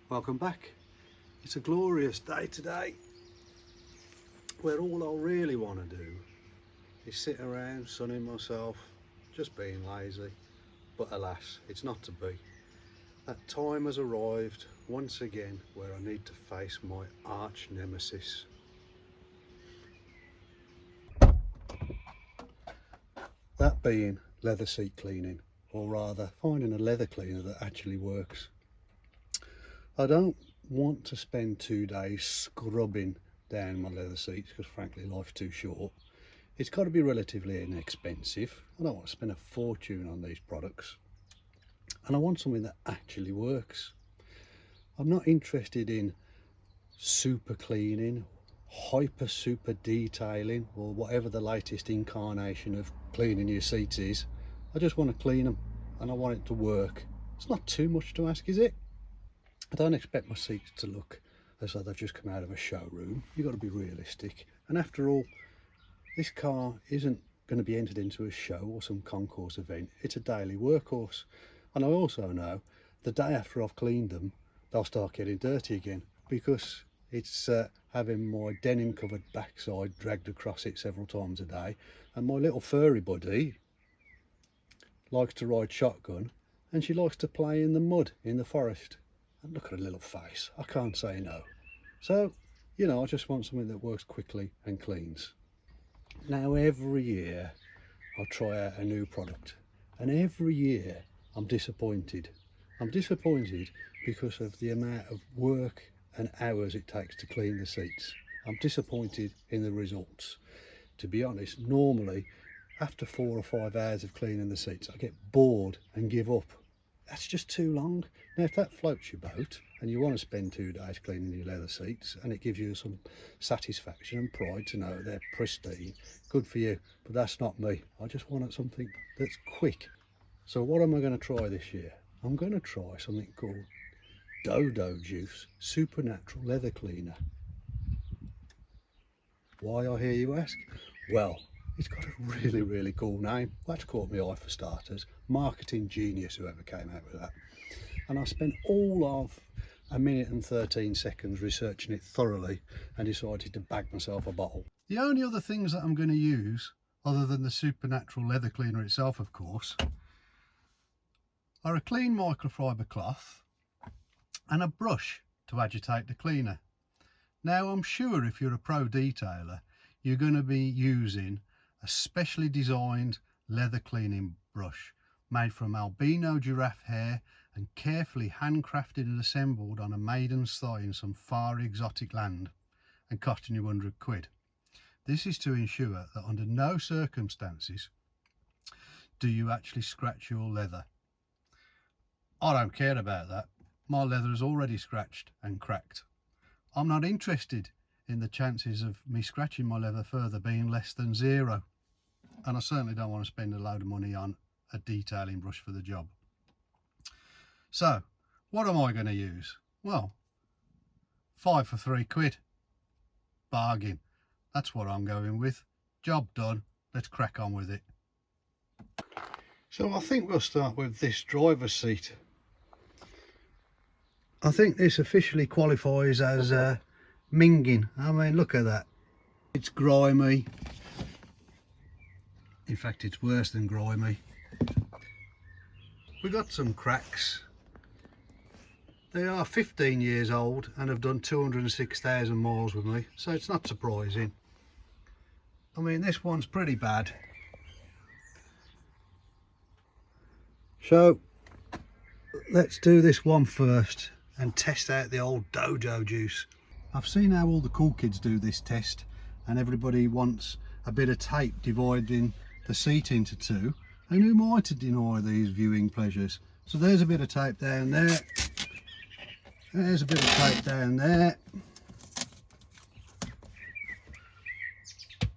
Welcome back. It's a glorious day today where all I really want to do is sit around sunning myself, just being lazy, but alas, it's not to be. That time has arrived once again where I need to face my arch nemesis. That being leather seat cleaning, or rather finding a leather cleaner that actually works. I don't want to spend 2 days scrubbing down my leather seats because frankly life's too short. It's got to be relatively inexpensive. I don't want to spend a fortune on these products, and I want something that actually works. I'm not interested in super cleaning, hyper super detailing, or whatever the latest incarnation of cleaning your seats is. I just want to clean them and I want it to work. It's not too much to ask, is it? I don't expect my seats to look as though they've just come out of a showroom. You've got to be realistic. And after all, this car isn't going to be entered into a show or some concourse event. It's a daily workhorse. And I also know the day after I've cleaned them, they'll start getting dirty again because it's having my denim covered backside dragged across it several times a day. And my little furry buddy likes to ride shotgun and she likes to play in the mud in the forest. And look at her little face, I can't say no. So, I just want something that works quickly and cleans. Now every year I try out a new product and every year I'm disappointed. I'm disappointed because of the amount of work and hours it takes to clean the seats. I'm disappointed in the results. To be honest, normally after 4 or 5 hours of cleaning the seats I get bored and give up. That's just too long. Now if that floats your boat and you want to spend 2 days cleaning your leather seats and it gives you some satisfaction and pride to know they're pristine, good for you, but that's not me. I just want something that's quick. So what am I going to try this year? I'm going to try something called Dodo Juice Supernatural Leather Cleaner. Why, I hear you ask? Well, it's got a really cool name. That's caught my eye for starters. Marketing genius, whoever came out with that. And I spent all of 1 minute and 13 seconds researching it thoroughly and decided to bag myself a bottle. The only other things that I'm going to use, other than the Supernatural leather cleaner itself of course, are a clean microfiber cloth and a brush to agitate the cleaner. Now I'm sure if you're a pro detailer you're going to be using a specially designed leather cleaning brush made from albino giraffe hair and carefully handcrafted and assembled on a maiden's thigh in some far exotic land and costing you 100 quid. This is to ensure that under no circumstances do you actually scratch your leather. I don't care about that. My leather is already scratched and cracked. I'm not interested in the chances of me scratching my leather further being less than 0. And I certainly don't want to spend a load of money on a detailing brush for the job. So, what am I going to use? Well, 5 for 3 quid. Bargain. That's what I'm going with. Job done. Let's crack on with it. So I think we'll start with this driver's seat. I think this officially qualifies as minging. I mean, look at that. It's grimy. In fact, it's worse than grimy. We've got some cracks. They are 15 years old and have done 206,000 miles with me, so it's not surprising. I mean, this one's pretty bad. So let's do this one first and test out the old Dodo Juice. I've seen how all the cool kids do this test and everybody wants a bit of tape dividing the seat into 2, and who am I to deny these viewing pleasures? So there's a bit of tape down there, there's a bit of tape down there.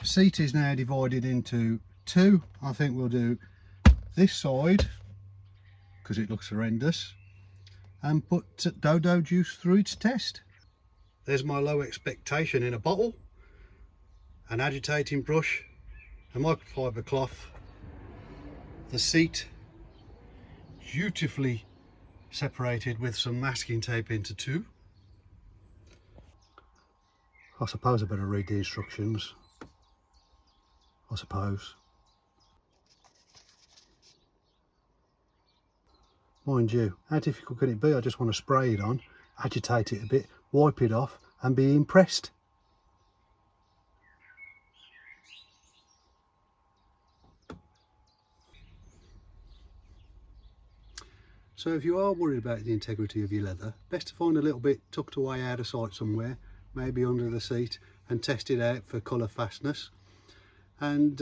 Seat is now divided into 2. I think we'll do this side because it looks horrendous and put Dodo Juice through its test. There's my low expectation in a bottle, an agitating brush, a microfiber cloth, the seat beautifully separated with some masking tape into two. I suppose I better read the instructions. I suppose. Mind you, how difficult can it be? I just want to spray it on, agitate it a bit, wipe it off and be impressed. So if you are worried about the integrity of your leather, best to find a little bit tucked away out of sight somewhere, maybe under the seat, and test it out for colour fastness. And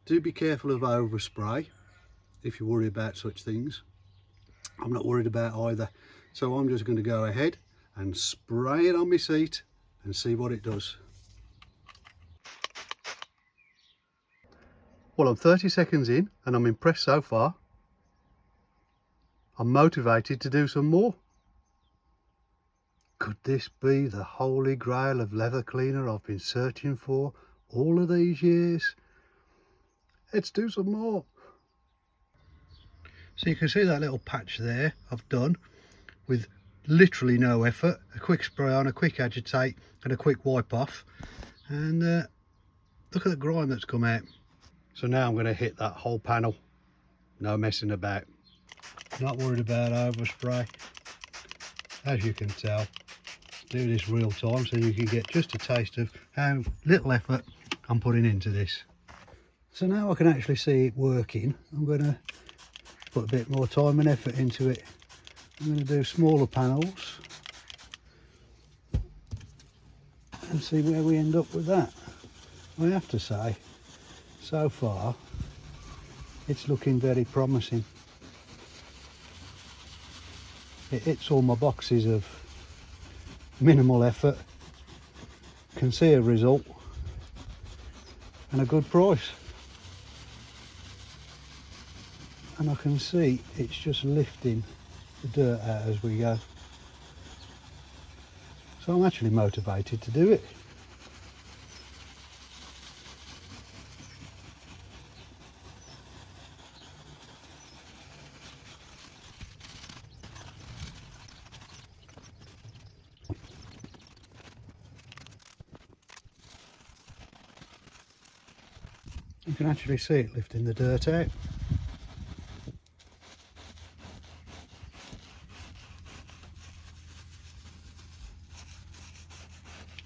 do be careful of overspray if you worry about such things. I'm not worried about either, so I'm just going to go ahead and spray it on my seat and see what it does. Well, I'm 30 seconds in and I'm impressed so far. I'm motivated to do some more. Could this be the holy grail of leather cleaner I've been searching for all of these years? Let's do some more. So you can see that little patch there I've done with literally no effort. A quick spray on, a quick agitate and a quick wipe off. And look at the grime that's come out. So now I'm going to hit that whole panel. No messing about. Not worried about overspray. As you can tell, do this real time so you can get just a taste of how little effort I'm putting into this. So now I can actually see it working. I'm going to put a bit more time and effort into it. I'm going to do smaller panels and see where we end up with that. I have to say, so far it's looking very promising. It hits all my boxes of minimal effort, can see a result and a good price. And I can see it's just lifting the dirt out as we go. So I'm actually motivated to do it. You can actually see it lifting the dirt out.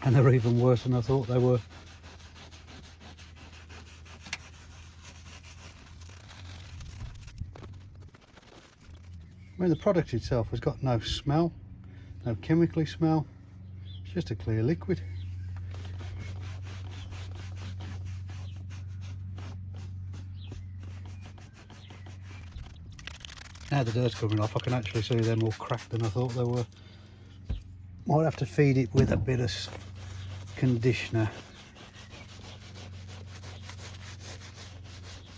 And they're even worse than I thought they were. I mean, the product itself has got no smell, no chemically smell. It's just a clear liquid. Now the dirt's coming off, I can actually see they're more cracked than I thought they were. Might have to feed it with a bit of conditioner.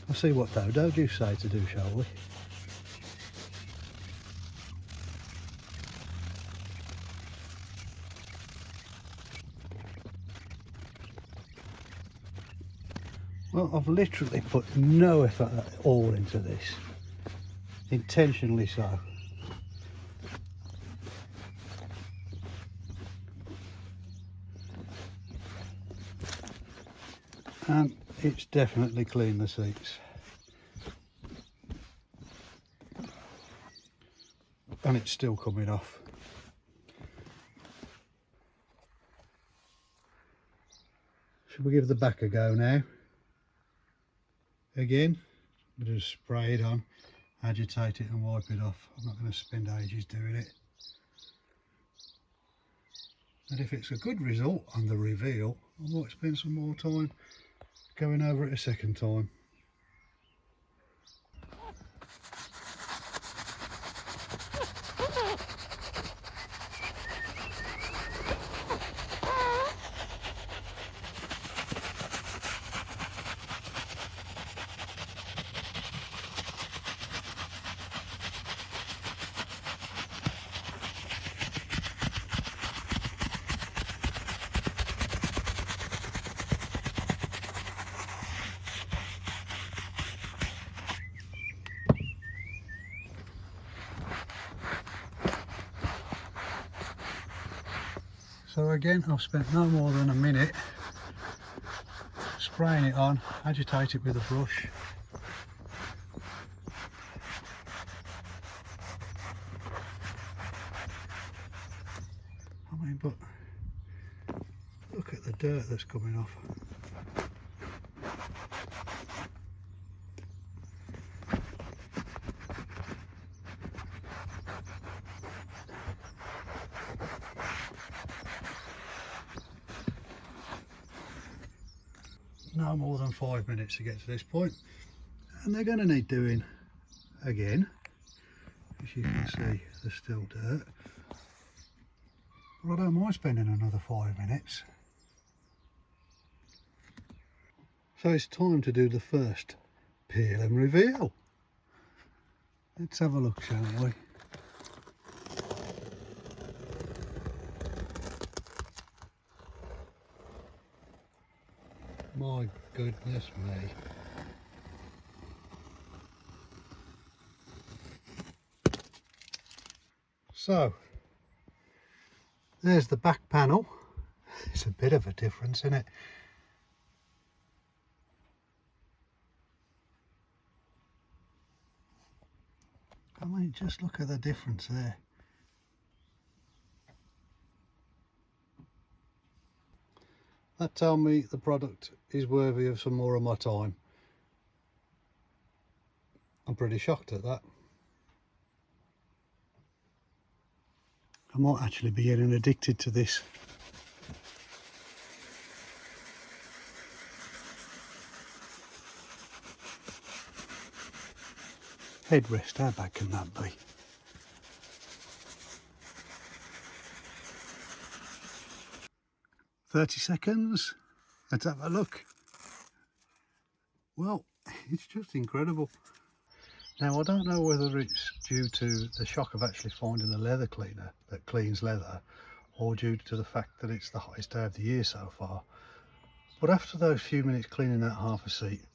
I'll see what Dodo do say to do, shall we? Well, I've literally put no effort at all into this. Intentionally so. And it's definitely cleaned the seats. And it's still coming off. Should we give the back a go now? Again, we'll just spray it on, agitate it and wipe it off. I'm not going to spend ages doing it. And if it's a good result on the reveal, I might spend some more time going over it a second time. So again, I've spent no more than a minute spraying it on, agitate it with a brush. I mean, but look at the dirt that's coming off. No more than 5 minutes to get to this point, and they're going to need doing again. As you can see, there's still dirt, but I don't mind spending another 5 minutes. So it's time to do the first peel and reveal. Let's have a look, shall we? My goodness me. So, there's the back panel. It's a bit of a difference, isn't it? I mean, just look at the difference there. That tells me the product is worthy of some more of my time. I'm pretty shocked at that. I might actually be getting addicted to this. Headrest, how bad can that be? "30 seconds, let's have a look." Well, it's just incredible. Now, I don't know whether it's due to the shock of actually finding a leather cleaner that cleans leather, or due to the fact that it's the hottest day of the year so far, but after those few minutes cleaning that half a seat,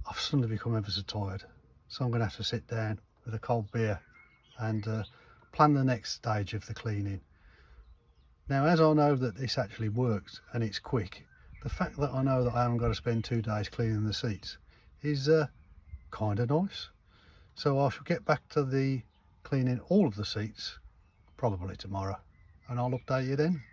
I've suddenly become ever so tired. So I'm going to have to sit down with a cold beer and plan the next stage of the cleaning. Now, as I know that this actually works and it's quick, the fact that I know that I haven't got to spend 2 days cleaning the seats is kind of nice. So I shall get back to the cleaning all of the seats probably tomorrow, and I'll update you then.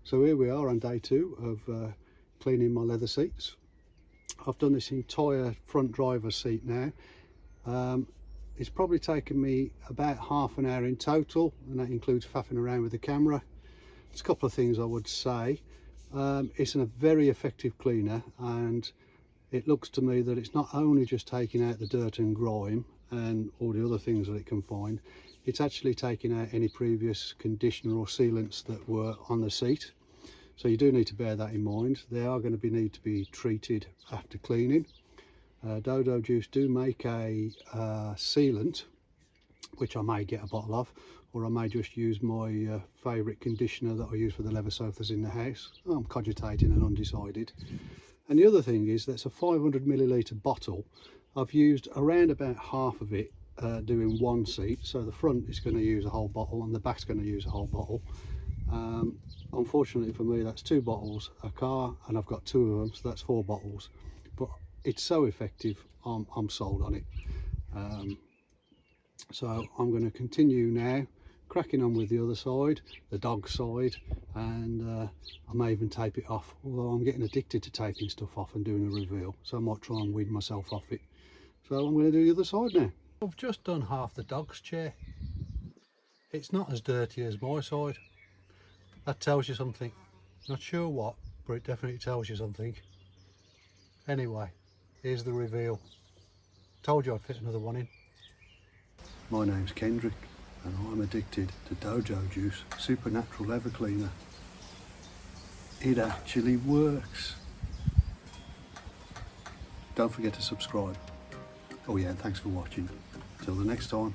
So here we are on day 2 of cleaning my leather seats. I've done this entire front driver's seat now. It's probably taken me about half an hour in total, and that includes faffing around with the camera. There's a couple of things I would say. It's a very effective cleaner, and it looks to me that it's not only just taking out the dirt and grime and all the other things that it can find, it's actually taking out any previous conditioner or sealants that were on the seat. So you do need to bear that in mind. They are going to need to be treated after cleaning. Dodo Juice do make a sealant, which I may get a bottle of, or I may just use my favourite conditioner that I use for the leather sofas in the house. I'm cogitating and undecided. And the other thing is, that's a 500 millilitre bottle. I've used around about half of it doing one seat, so the front is going to use a whole bottle and the back's going to use a whole bottle. Unfortunately for me, that's 2 bottles a car, and I've got 2 of them, so that's 4 bottles. But it's so effective, I'm sold on it. So I'm going to continue now, cracking on with the other side, the dog side, and I may even tape it off, although I'm getting addicted to taping stuff off and doing a reveal, so I might try and wean myself off it. So I'm going to do the other side now. I've just done half the dog's chair. It's not as dirty as my side. That tells you something. Not sure what, but it definitely tells you something. Anyway, here's the reveal. Told you I'd fit another one in. My name's Kendrick and I'm addicted to Dojo Juice Supernatural Leather Cleaner. It actually works. Don't forget to subscribe. Oh yeah, thanks for watching. Till the next time.